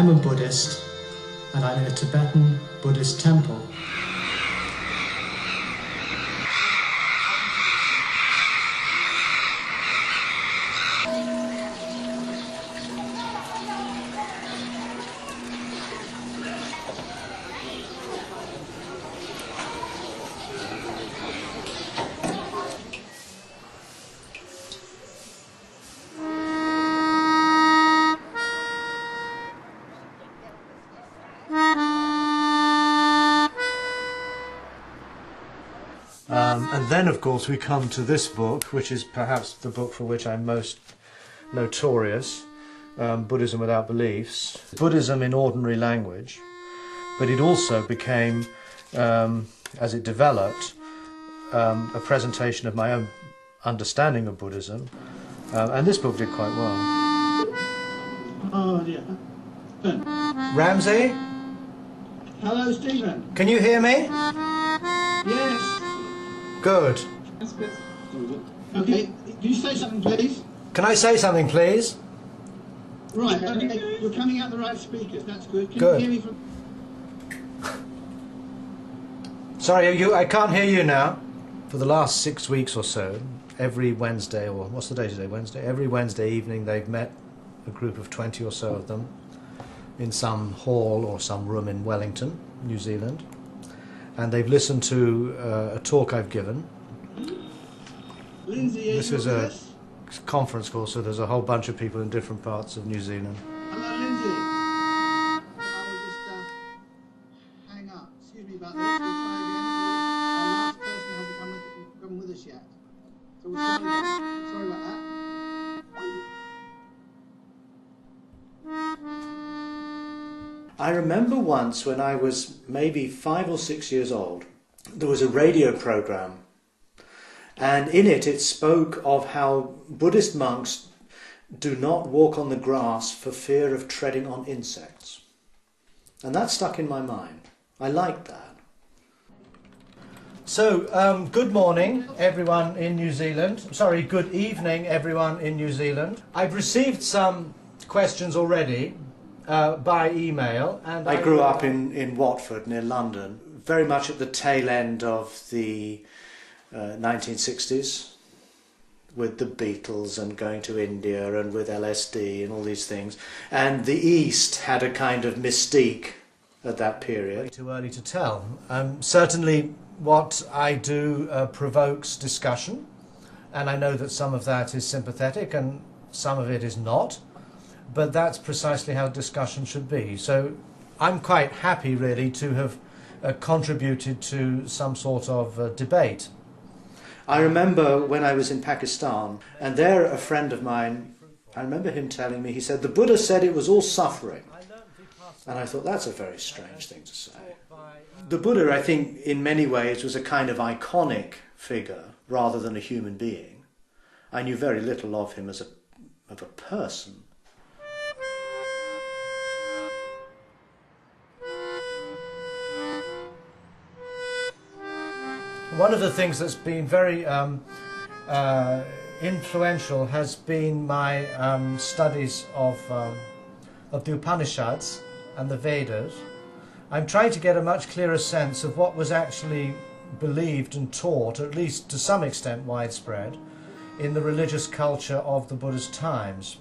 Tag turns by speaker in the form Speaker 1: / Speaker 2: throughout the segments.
Speaker 1: am a Buddhist, and I'm in a Tibetan Buddhist temple.
Speaker 2: And then, of course, we come to this book, which is perhaps the book for which I'm most notorious, Buddhism Without Beliefs. Buddhism in ordinary language, but it also became, as it developed, a presentation of my own understanding of Buddhism, and this book did quite well.
Speaker 3: Oh dear.
Speaker 2: Ramsey?
Speaker 3: Hello, Stephen.
Speaker 2: Can you hear me?
Speaker 3: Yes.
Speaker 2: Good.
Speaker 3: That's good. Okay, can you say something, please?
Speaker 2: Can I say something, please?
Speaker 3: Right, okay, you're coming out the right speakers, that's good. Can
Speaker 2: Good.
Speaker 3: you hear me from...
Speaker 2: Sorry, I can't hear you now. For the last 6 weeks or so, every Wednesday, or what's the day today, Wednesday? Every Wednesday evening they've met, a group of 20 or so of them, in some hall or some room in Wellington, New Zealand. And they've listened to a talk I've given.
Speaker 3: Lindsay,
Speaker 2: This is a conference call, so there's a whole bunch of people in different parts of New Zealand.
Speaker 3: Hello, Lindsay. I will just hang up. Excuse me about this. We'll try again. Our last person hasn't come with us yet. So we'll try again. Sorry about that.
Speaker 2: I remember once when I was maybe 5 or 6 years old, there was a radio program, and in it spoke of how Buddhist monks do not walk on the grass for fear of treading on insects. And that stuck in my mind. I liked that. So, good morning everyone in New Zealand. Sorry, good evening everyone in New Zealand. I've received some questions already by email, and I grew up in Watford near London, very much at the tail end of the 1960s, with the Beatles and going to India and with LSD and all these things, and the East had a kind of mystique at that period. Too early to tell. Certainly what I do provokes discussion, and I know that some of that is sympathetic and some of it is not. But that's precisely how discussion should be. So I'm quite happy, really, to have contributed to some sort of debate. I remember when I was in Pakistan, and there a friend of mine, I remember him telling me, he said, the Buddha said it was all suffering. And I thought, that's a very strange thing to say. The Buddha, I think, in many ways was a kind of iconic figure rather than a human being. I knew very little of him as a person. One of the things that's been very influential has been my studies of the Upanishads and the Vedas. I'm trying to get a much clearer sense of what was actually believed and taught, at least to some extent widespread, in the religious culture of the Buddha's times.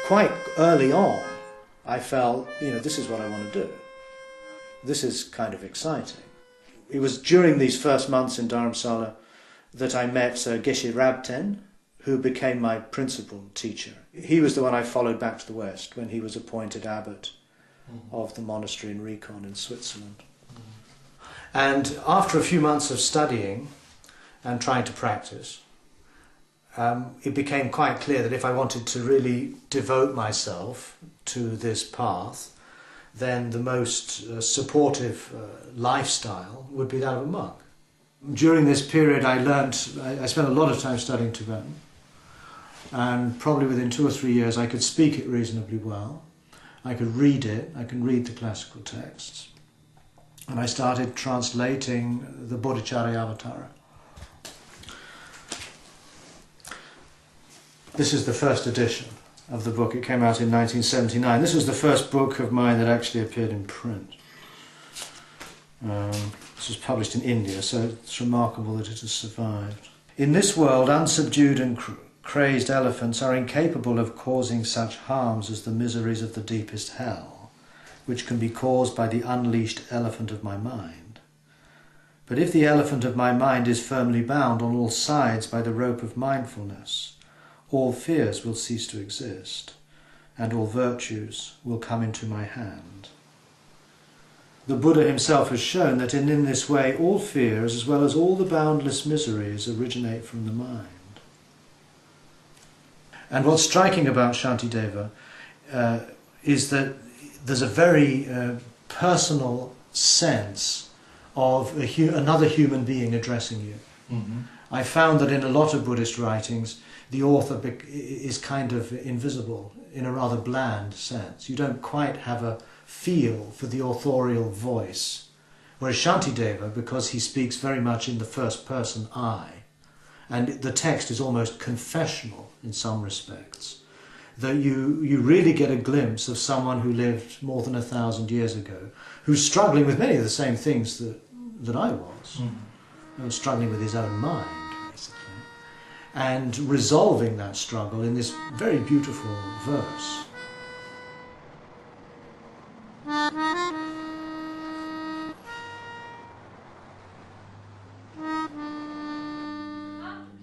Speaker 2: Quite early on, I felt, this is what I want to do. This is kind of exciting. It was during these first months in Dharamsala that I met Geshe Rabten, who became my principal teacher. He was the one I followed back to the West when he was appointed abbot of the monastery in Recon in Switzerland. And after a few months of studying and trying to practice, it became quite clear that if I wanted to really devote myself to this path, then the most supportive lifestyle would be that of a monk. During this period I spent a lot of time studying Tibetan, and probably within 2 or 3 years I could speak it reasonably well. I could read it, I can read the classical texts, and I started translating the Bodhicharyavatara. This is the first edition of the book. It came out in 1979. This was the first book of mine that actually appeared in print. This was published in India, so it's remarkable that it has survived. In this world, unsubdued and crazed elephants are incapable of causing such harms as the miseries of the deepest hell, which can be caused by the unleashed elephant of my mind. But if the elephant of my mind is firmly bound on all sides by the rope of mindfulness, all fears will cease to exist, and all virtues will come into my hand. The Buddha himself has shown that in this way all fears, as well as all the boundless miseries, originate from the mind. And what's striking about Shantideva is that there's a very personal sense of another human being addressing you. Mm-hmm. I found that in a lot of Buddhist writings, the author is kind of invisible in a rather bland sense. You don't quite have a feel for the authorial voice. Whereas Shantideva, because he speaks very much in the first person I, and the text is almost confessional in some respects, that you really get a glimpse of someone who lived more than 1,000 years ago, who's struggling with many of the same things that I was, struggling with his own mind, basically, and resolving that struggle in this very beautiful verse.
Speaker 4: Do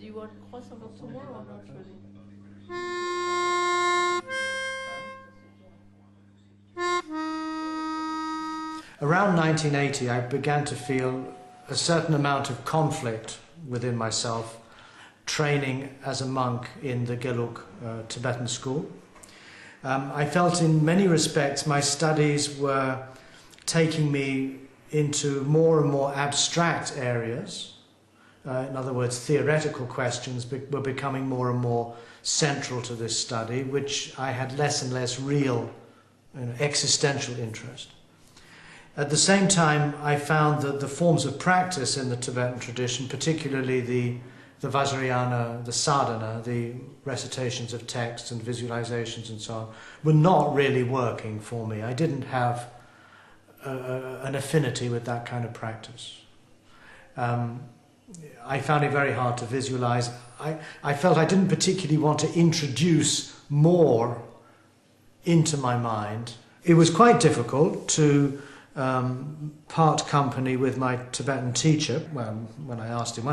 Speaker 4: you want to cross over tomorrow or not really?
Speaker 2: Around 1980, I began to feel a certain amount of conflict within myself, training as a monk in the Gelug Tibetan school. I felt in many respects my studies were taking me into more and more abstract areas. In other words, theoretical questions were becoming more and more central to this study, which I had less and less real existential interest. At the same time, I found that the forms of practice in the Tibetan tradition, particularly the Vajrayana, the sadhana, the recitations of texts and visualizations and so on, were not really working for me. I didn't have an affinity with that kind of practice. I found it very hard to visualize. I felt I didn't particularly want to introduce more into my mind. It was quite difficult to part company with my Tibetan teacher. Well, when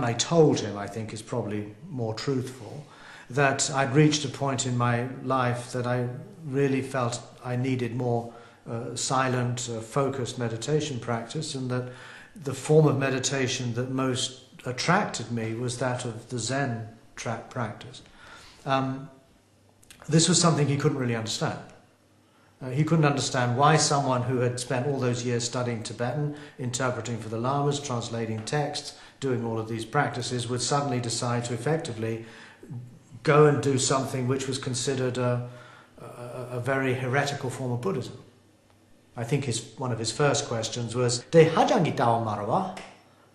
Speaker 2: I told him, I think is probably more truthful, that I'd reached a point in my life that I really felt I needed more silent, focused meditation practice, and that the form of meditation that most attracted me was that of the Zen practice. This was something he couldn't really understand. He couldn't understand why someone who had spent all those years studying Tibetan, interpreting for the lamas, translating texts, doing all of these practices, would suddenly decide to effectively go and do something which was considered a very heretical form of Buddhism. I think one of his first questions was, "De hajangi tao marawa?"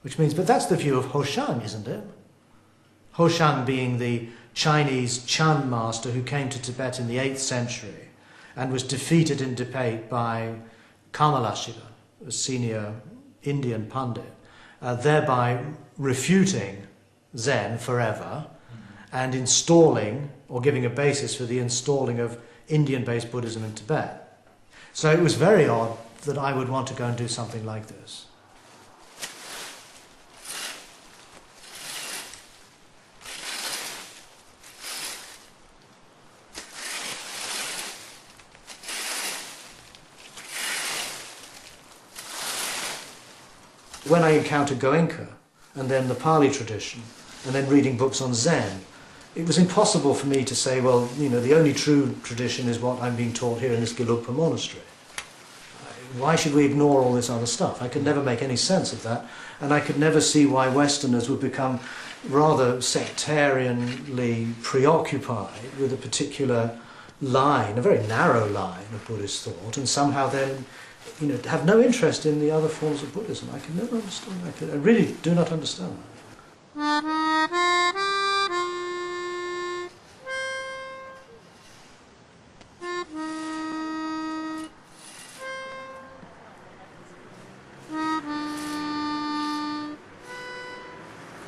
Speaker 2: Which means, but that's the view of Hoshang, isn't it? Hoshang being the Chinese Chan master who came to Tibet in the 8th century and was defeated in debate by Kamalashita, a senior Indian pundit, thereby refuting Zen forever and installing, or giving a basis for the installing of Indian-based Buddhism in Tibet. So it was very odd that I would want to go and do something like this. When I encountered Goenka, and then the Pali tradition, and then reading books on Zen, it was impossible for me to say, well, you know, the only true tradition is what I'm being taught here in this Gelugpa monastery. Why should we ignore all this other stuff? I could never make any sense of that, and I could never see why Westerners would become rather sectarianly preoccupied with a particular line, a very narrow line of Buddhist thought, and somehow then, you know, have no interest in the other forms of Buddhism. I can never understand that. I really do not understand that.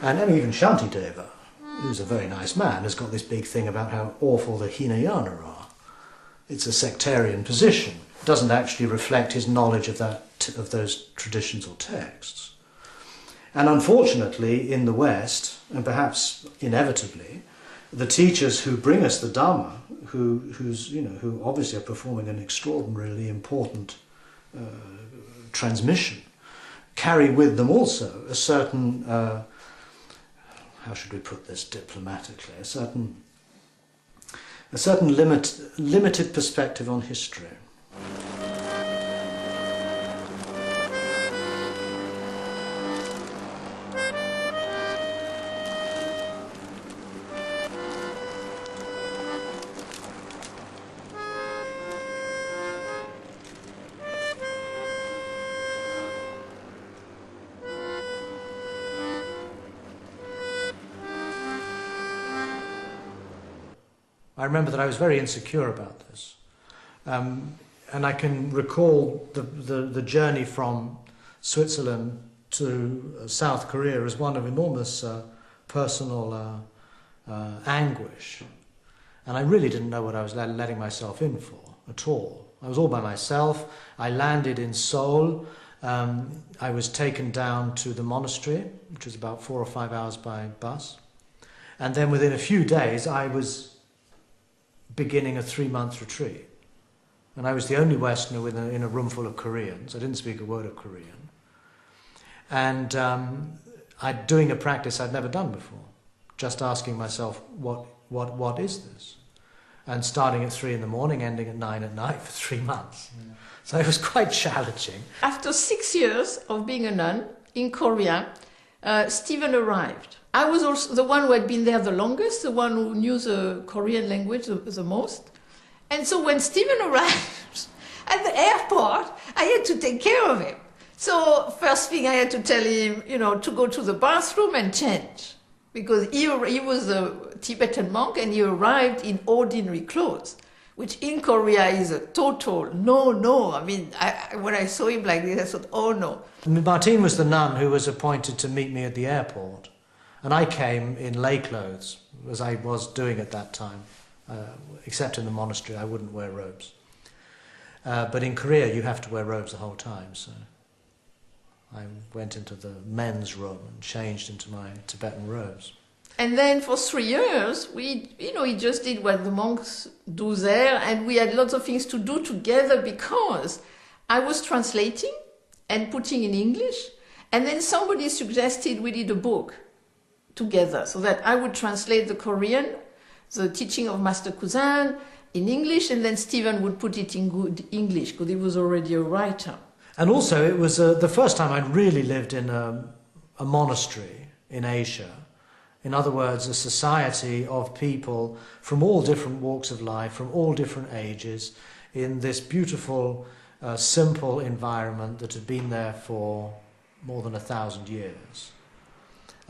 Speaker 2: And I mean, even Shantideva, who's a very nice man, has got this big thing about how awful the Hinayana are. It's a sectarian position. It doesn't actually reflect his knowledge of of those traditions or texts. And unfortunately, in the West, and perhaps inevitably, the teachers who bring us the Dhamma, who obviously are performing an extraordinarily important transmission, carry with them also a certain how should we put this diplomatically, a certain limited perspective on history. I remember that I was very insecure about this. And I can recall the journey from Switzerland to South Korea as one of enormous personal anguish. And I really didn't know what I was letting myself in for at all. I was all by myself. I landed in Seoul. I was taken down to the monastery, which was about 4 or 5 hours by bus. And then within a few days, I was beginning a 3-month retreat. And I was the only Westerner in a room full of Koreans. I didn't speak a word of Korean. And doing a practice I'd never done before, just asking myself, what is this? And starting at 3 in the morning, ending at 9 at night for 3 months. Yeah. So it was quite challenging.
Speaker 5: After 6 years of being a nun in Korea, Stephen arrived. I was also the one who had been there the longest, the one who knew the Korean language the most. And so when Stephen arrived at the airport, I had to take care of him. So first thing I had to tell him, to go to the bathroom and change. Because he was a Tibetan monk and he arrived in ordinary clothes, which in Korea is a total no. I mean, when I saw him like this, I thought, oh no.
Speaker 2: Martine was the nun who was appointed to meet me at the airport. And I came in lay clothes, as I was doing at that time. Except in the monastery, I wouldn't wear robes. But in Korea, you have to wear robes the whole time, so I went into the men's room and changed into my Tibetan robes.
Speaker 5: And then for 3 years, we just did what the monks do there, and we had lots of things to do together because I was translating and putting in English, and then somebody suggested we did a book together, so that I would translate the Korean, the teaching of Master Kuzan, in English, and then Stephen would put it in good English, because he was already a writer.
Speaker 2: And also, it was the first time I'd really lived in a monastery in Asia. In other words, a society of people from all different walks of life, from all different ages, in this beautiful, simple environment that had been there for more than 1,000 years.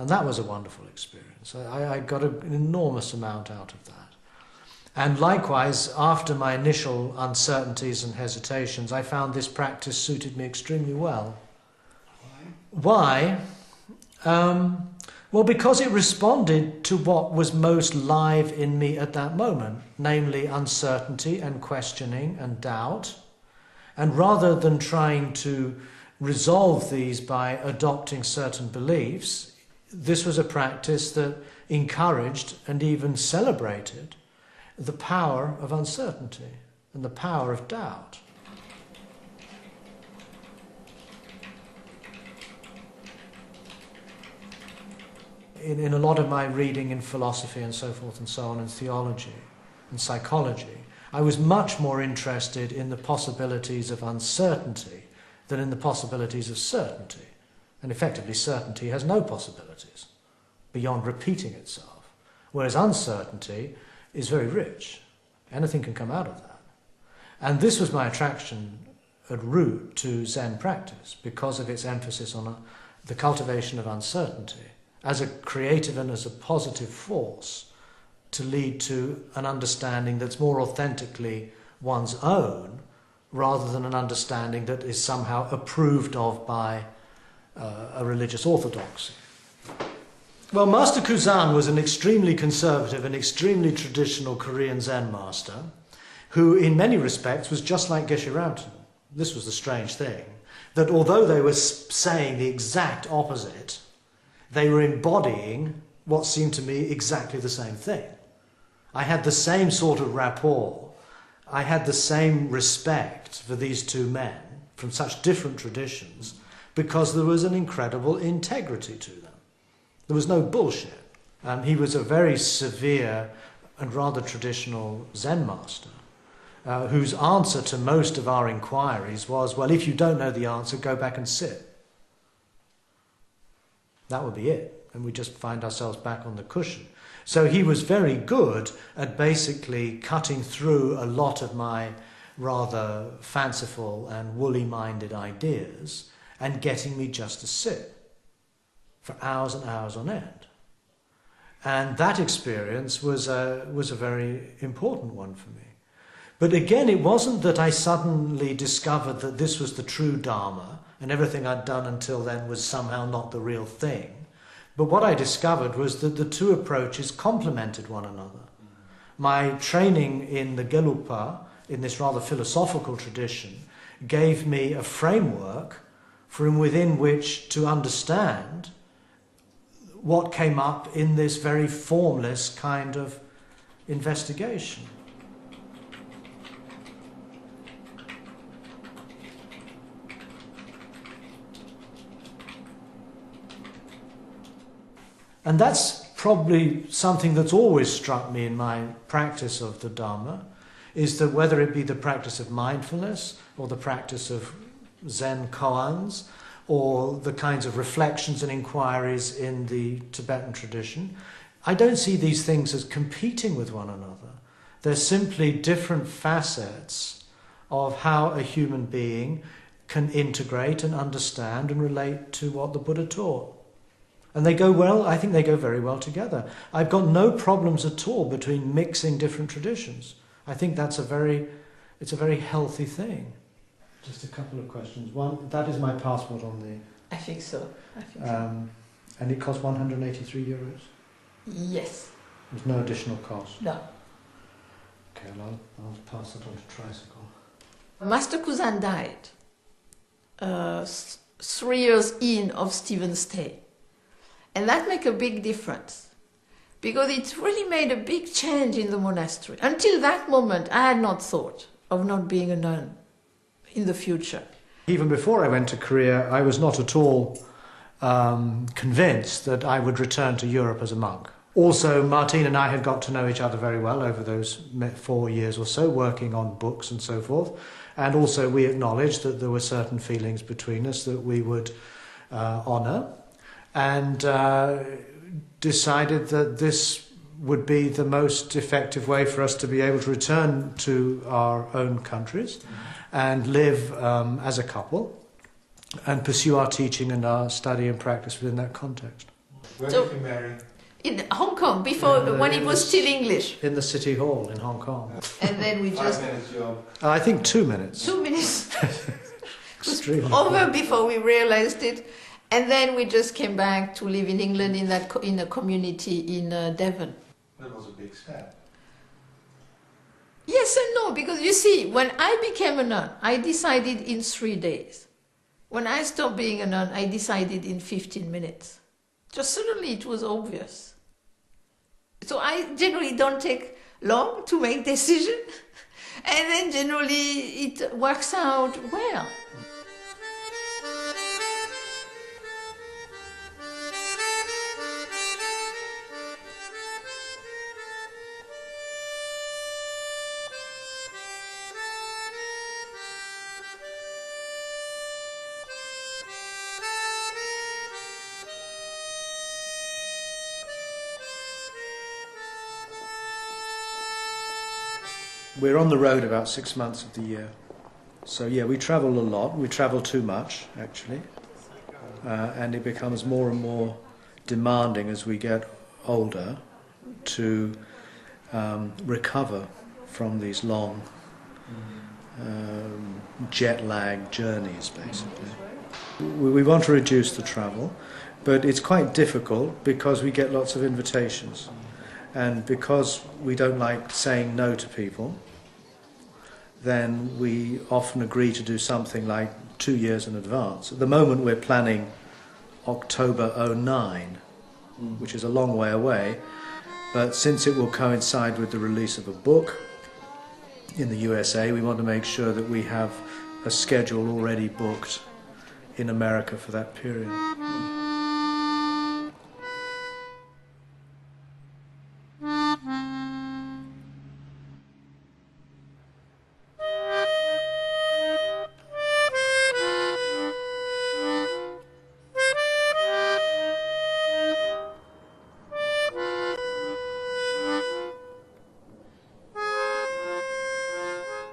Speaker 2: And that was a wonderful experience. I got an enormous amount out of that. And likewise, after my initial uncertainties and hesitations, I found this practice suited me extremely well. Why? Well, because it responded to what was most live in me at that moment, namely uncertainty and questioning and doubt. And rather than trying to resolve these by adopting certain beliefs, this was a practice that encouraged and even celebrated the power of uncertainty and the power of doubt. in a lot of my reading in philosophy and so forth and so on, and theology and psychology, I was much more interested in the possibilities of uncertainty than in the possibilities of certainty. And effectively, certainty has no possibilities beyond repeating itself, whereas uncertainty is very rich. Anything can come out of that. And this was my attraction at root to Zen practice, because of its emphasis on the cultivation of uncertainty as a creative and as a positive force to lead to an understanding that's more authentically one's own, rather than an understanding that is somehow approved of by a religious orthodoxy. Well, Master Kuzan was an extremely conservative and extremely traditional Korean Zen master who, in many respects, was just like Geshe Rinpoche. This was the strange thing, that although they were saying the exact opposite, they were embodying what seemed to me exactly the same thing. I had the same sort of rapport. I had the same respect for these two men from such different traditions, because there was an incredible integrity to them. There was no bullshit. He was a very severe and rather traditional Zen master, whose answer to most of our inquiries was, well, if you don't know the answer, go back and sit. That would be it. And we just find ourselves back on the cushion. So he was very good at basically cutting through a lot of my rather fanciful and woolly-minded ideas and getting me just to sit for hours and hours on end. And that experience was a very important one for me. But again, it wasn't that I suddenly discovered that this was the true Dharma and everything I'd done until then was somehow not the real thing. But what I discovered was that the two approaches complemented one another. My training in the Gelugpa, in this rather philosophical tradition, gave me a framework from within which to understand what came up in this very formless kind of investigation. And that's probably something that's always struck me in my practice of the Dharma, is that whether it be the practice of mindfulness or the practice of Zen koans, or the kinds of reflections and inquiries in the Tibetan tradition, I don't see these things as competing with one another. They're simply different facets of how a human being can integrate and understand and relate to what the Buddha taught. And they go well, I think they go very well together. I've got no problems at all between mixing different traditions. I think it's a very healthy thing. Just a couple of questions. One, that is my passport on the...
Speaker 5: I think so.
Speaker 2: And it cost 183 euros?
Speaker 5: Yes.
Speaker 2: There's no additional cost?
Speaker 5: No.
Speaker 2: Okay, well, I'll pass it on to Tricycle.
Speaker 5: Master Kuzan died 3 years in of Stephen's stay. And that makes a big difference, because it really made a big change in the monastery. Until that moment, I had not thought of not being a nun in the future.
Speaker 2: Even before I went to Korea, I was not at all convinced that I would return to Europe as a monk. Also, Martine and I had got to know each other very well over those 4 years or so, working on books and so forth. And also we acknowledged that there were certain feelings between us that we would honour, and decided that this would be the most effective way for us to be able to return to our own countries and live as a couple and pursue our teaching and our study and practice within that context.
Speaker 1: Where did you marry?
Speaker 5: In Hong Kong, before, when it was still English.
Speaker 2: In the City Hall in Hong Kong.
Speaker 5: And then we just...
Speaker 1: 5 minutes job.
Speaker 2: I think 2 minutes.
Speaker 5: 2 minutes.
Speaker 2: Extremely
Speaker 5: Over
Speaker 2: quick.
Speaker 5: before we realized it. And then we just came back to live in England in a community in Devon.
Speaker 1: That was a big step.
Speaker 5: Yes and no, because you see, when I became a nun, I decided in 3 days. When I stopped being a nun, I decided in 15 minutes. Just suddenly it was obvious. So I generally don't take long to make decisions, and then generally it works out well.
Speaker 2: We're on the road about 6 months of the year. So yeah, we travel a lot. We travel too much, actually. And it becomes more and more demanding as we get older to recover from these long jet-lag journeys, basically. We want to reduce the travel, but it's quite difficult because we get lots of invitations. And because we don't like saying no to people, then we often agree to do something like 2 years in advance. At the moment we're planning October '09, which is a long way away, but since it will coincide with the release of a book in the USA, we want to make sure that we have a schedule already booked in America for that period.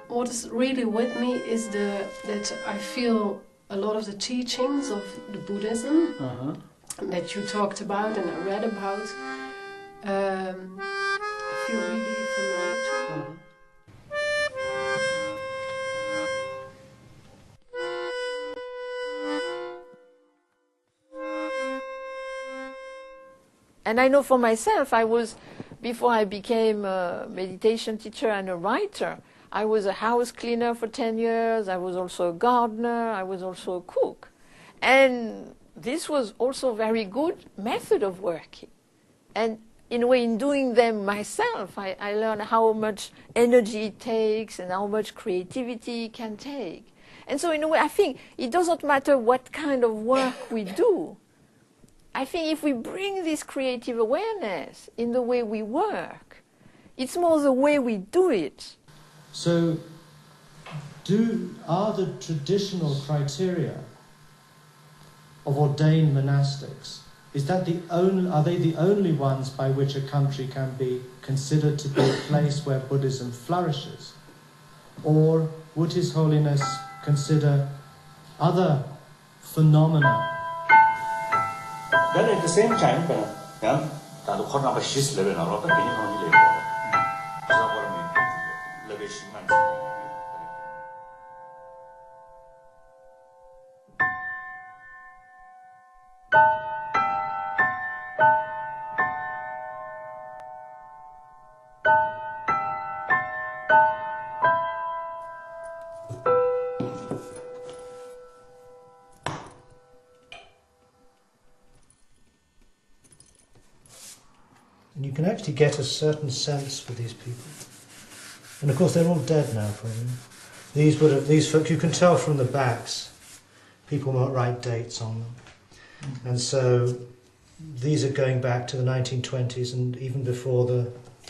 Speaker 4: What is really with me is that I feel a lot of the teachings of the Buddhism that you talked about and I read about feel really familiar to me.
Speaker 5: And I know for myself, before I became a meditation teacher and a writer, I was a house cleaner for 10 years, I was also a gardener, I was also a cook. And this was also a very good method of working. And in a way, in doing them myself, I learned how much energy it takes and how much creativity it can take. And so in a way, I think it doesn't matter what kind of work we do. I think if we bring this creative awareness in the way we work, it's more the way we do it.
Speaker 1: So, are the traditional criteria of ordained monastics, are they the only ones by which a country can be considered to be a place where Buddhism flourishes? Or would His Holiness consider other phenomena?
Speaker 6: Then at the same time,
Speaker 2: And you can actually get a certain sense for these people. And of course they're all dead now probably. These folks, you can tell from the backs, people might write dates on them. And so these are going back to the 1920s and even before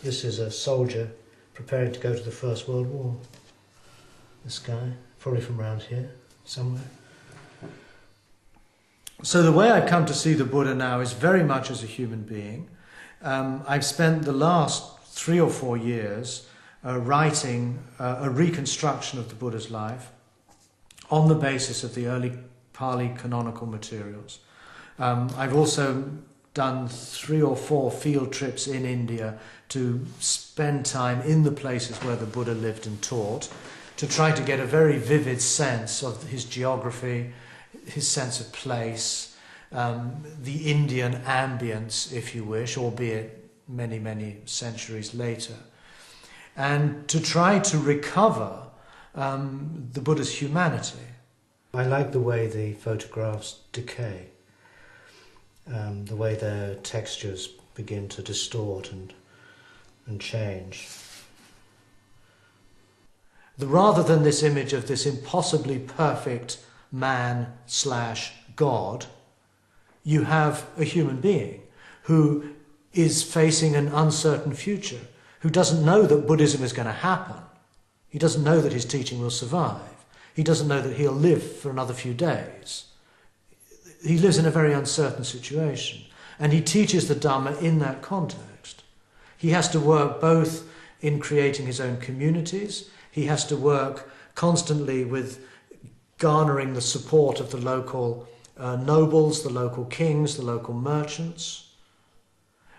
Speaker 2: this is a soldier preparing to go to the First World War. This guy, probably from around here, somewhere. So the way I come to see the Buddha now is very much as a human being. I've spent the last 3 or 4 years writing a reconstruction of the Buddha's life on the basis of the early Pali canonical materials. I've also done 3 or 4 field trips in India to spend time in the places where the Buddha lived and taught, to try to get a very vivid sense of his geography, his sense of place, the Indian ambience, if you wish, albeit many, many centuries later, and to try to recover the Buddha's humanity. I like the way the photographs decay, the way their textures begin to distort and change. Rather than this image of this impossibly perfect man/God, you have a human being who is facing an uncertain future, who doesn't know that Buddhism is going to happen. He doesn't know that his teaching will survive. He doesn't know that he'll live for another few days. He lives in a very uncertain situation, and he teaches the Dhamma in that context. He has to work both in creating his own communities. He has to work constantly with garnering the support of the local nobles, the local kings, the local merchants.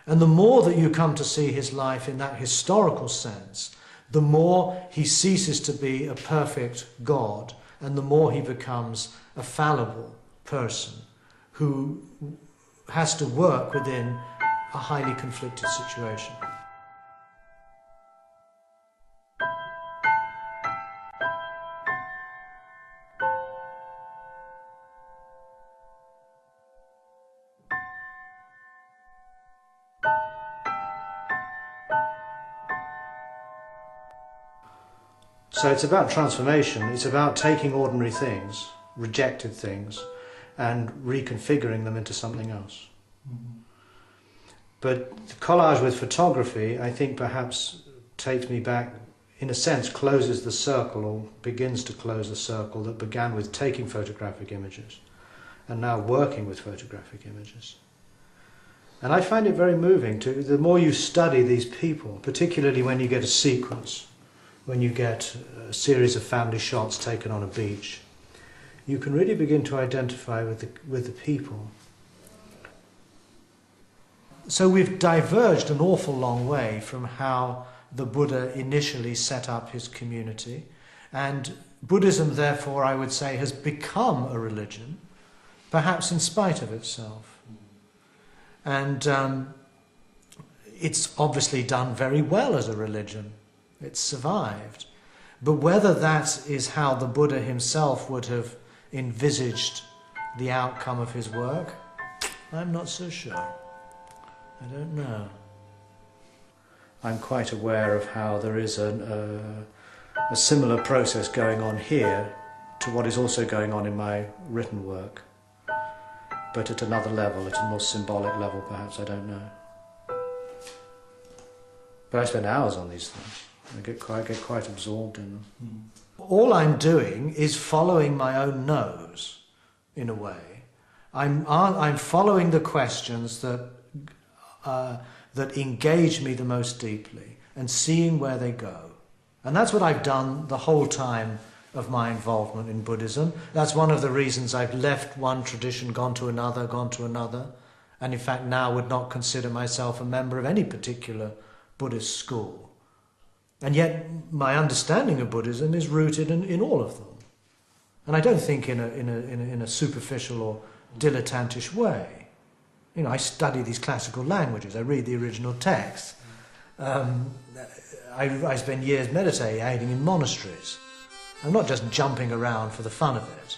Speaker 2: And the more that you come to see his life in that historical sense, the more he ceases to be a perfect God, and the more he becomes a fallible person who has to work within a highly conflicted situation. So it's about transformation. It's about taking ordinary things, rejected things, and reconfiguring them into something else. Mm-hmm. But the collage with photography, I think, perhaps takes me back, in a sense, closes the circle, or begins to close the circle that began with taking photographic images and now working with photographic images. And I find it very moving too. The more you study these people, particularly when you get a sequence, when you get a series of family shots taken on a beach, you can really begin to identify with the people. So we've diverged an awful long way from how the Buddha initially set up his community, and Buddhism, therefore, I would say, has become a religion, perhaps in spite of itself. And it's obviously done very well as a religion. It's survived. But whether that is how the Buddha himself would have envisaged the outcome of his work, I'm not so sure. I don't know. I'm quite aware of how there is a similar process going on here to what is also going on in my written work, but at another level, at a more symbolic level perhaps, I don't know. But I spend hours on these things. I get quite absorbed in them. All I'm doing is following my own nose, in a way. I'm following the questions that engage me the most deeply and seeing where they go. And that's what I've done the whole time of my involvement in Buddhism. That's one of the reasons I've left one tradition, gone to another, and in fact now would not consider myself a member of any particular Buddhist school. And yet my understanding of Buddhism is rooted in all of them. And I don't think in a superficial or dilettantish way. You know, I study these classical languages, I read the original text. I spend years meditating in monasteries. I'm not just jumping around for the fun of it.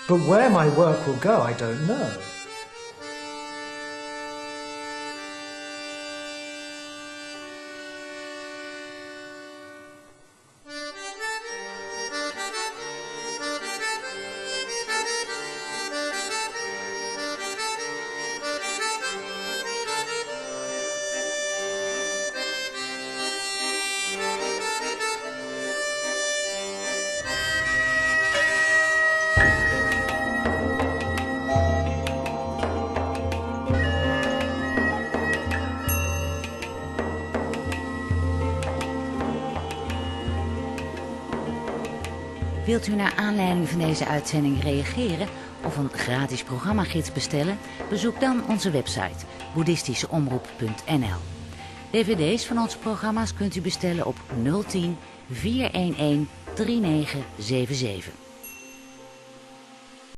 Speaker 2: But where my work will go, I don't know.
Speaker 7: Wilt u naar aanleiding van deze uitzending reageren of een gratis programmagids bestellen? Bezoek dan onze website boeddhistischeomroep.nl. DVD's van onze programma's kunt u bestellen op 010 411 3977.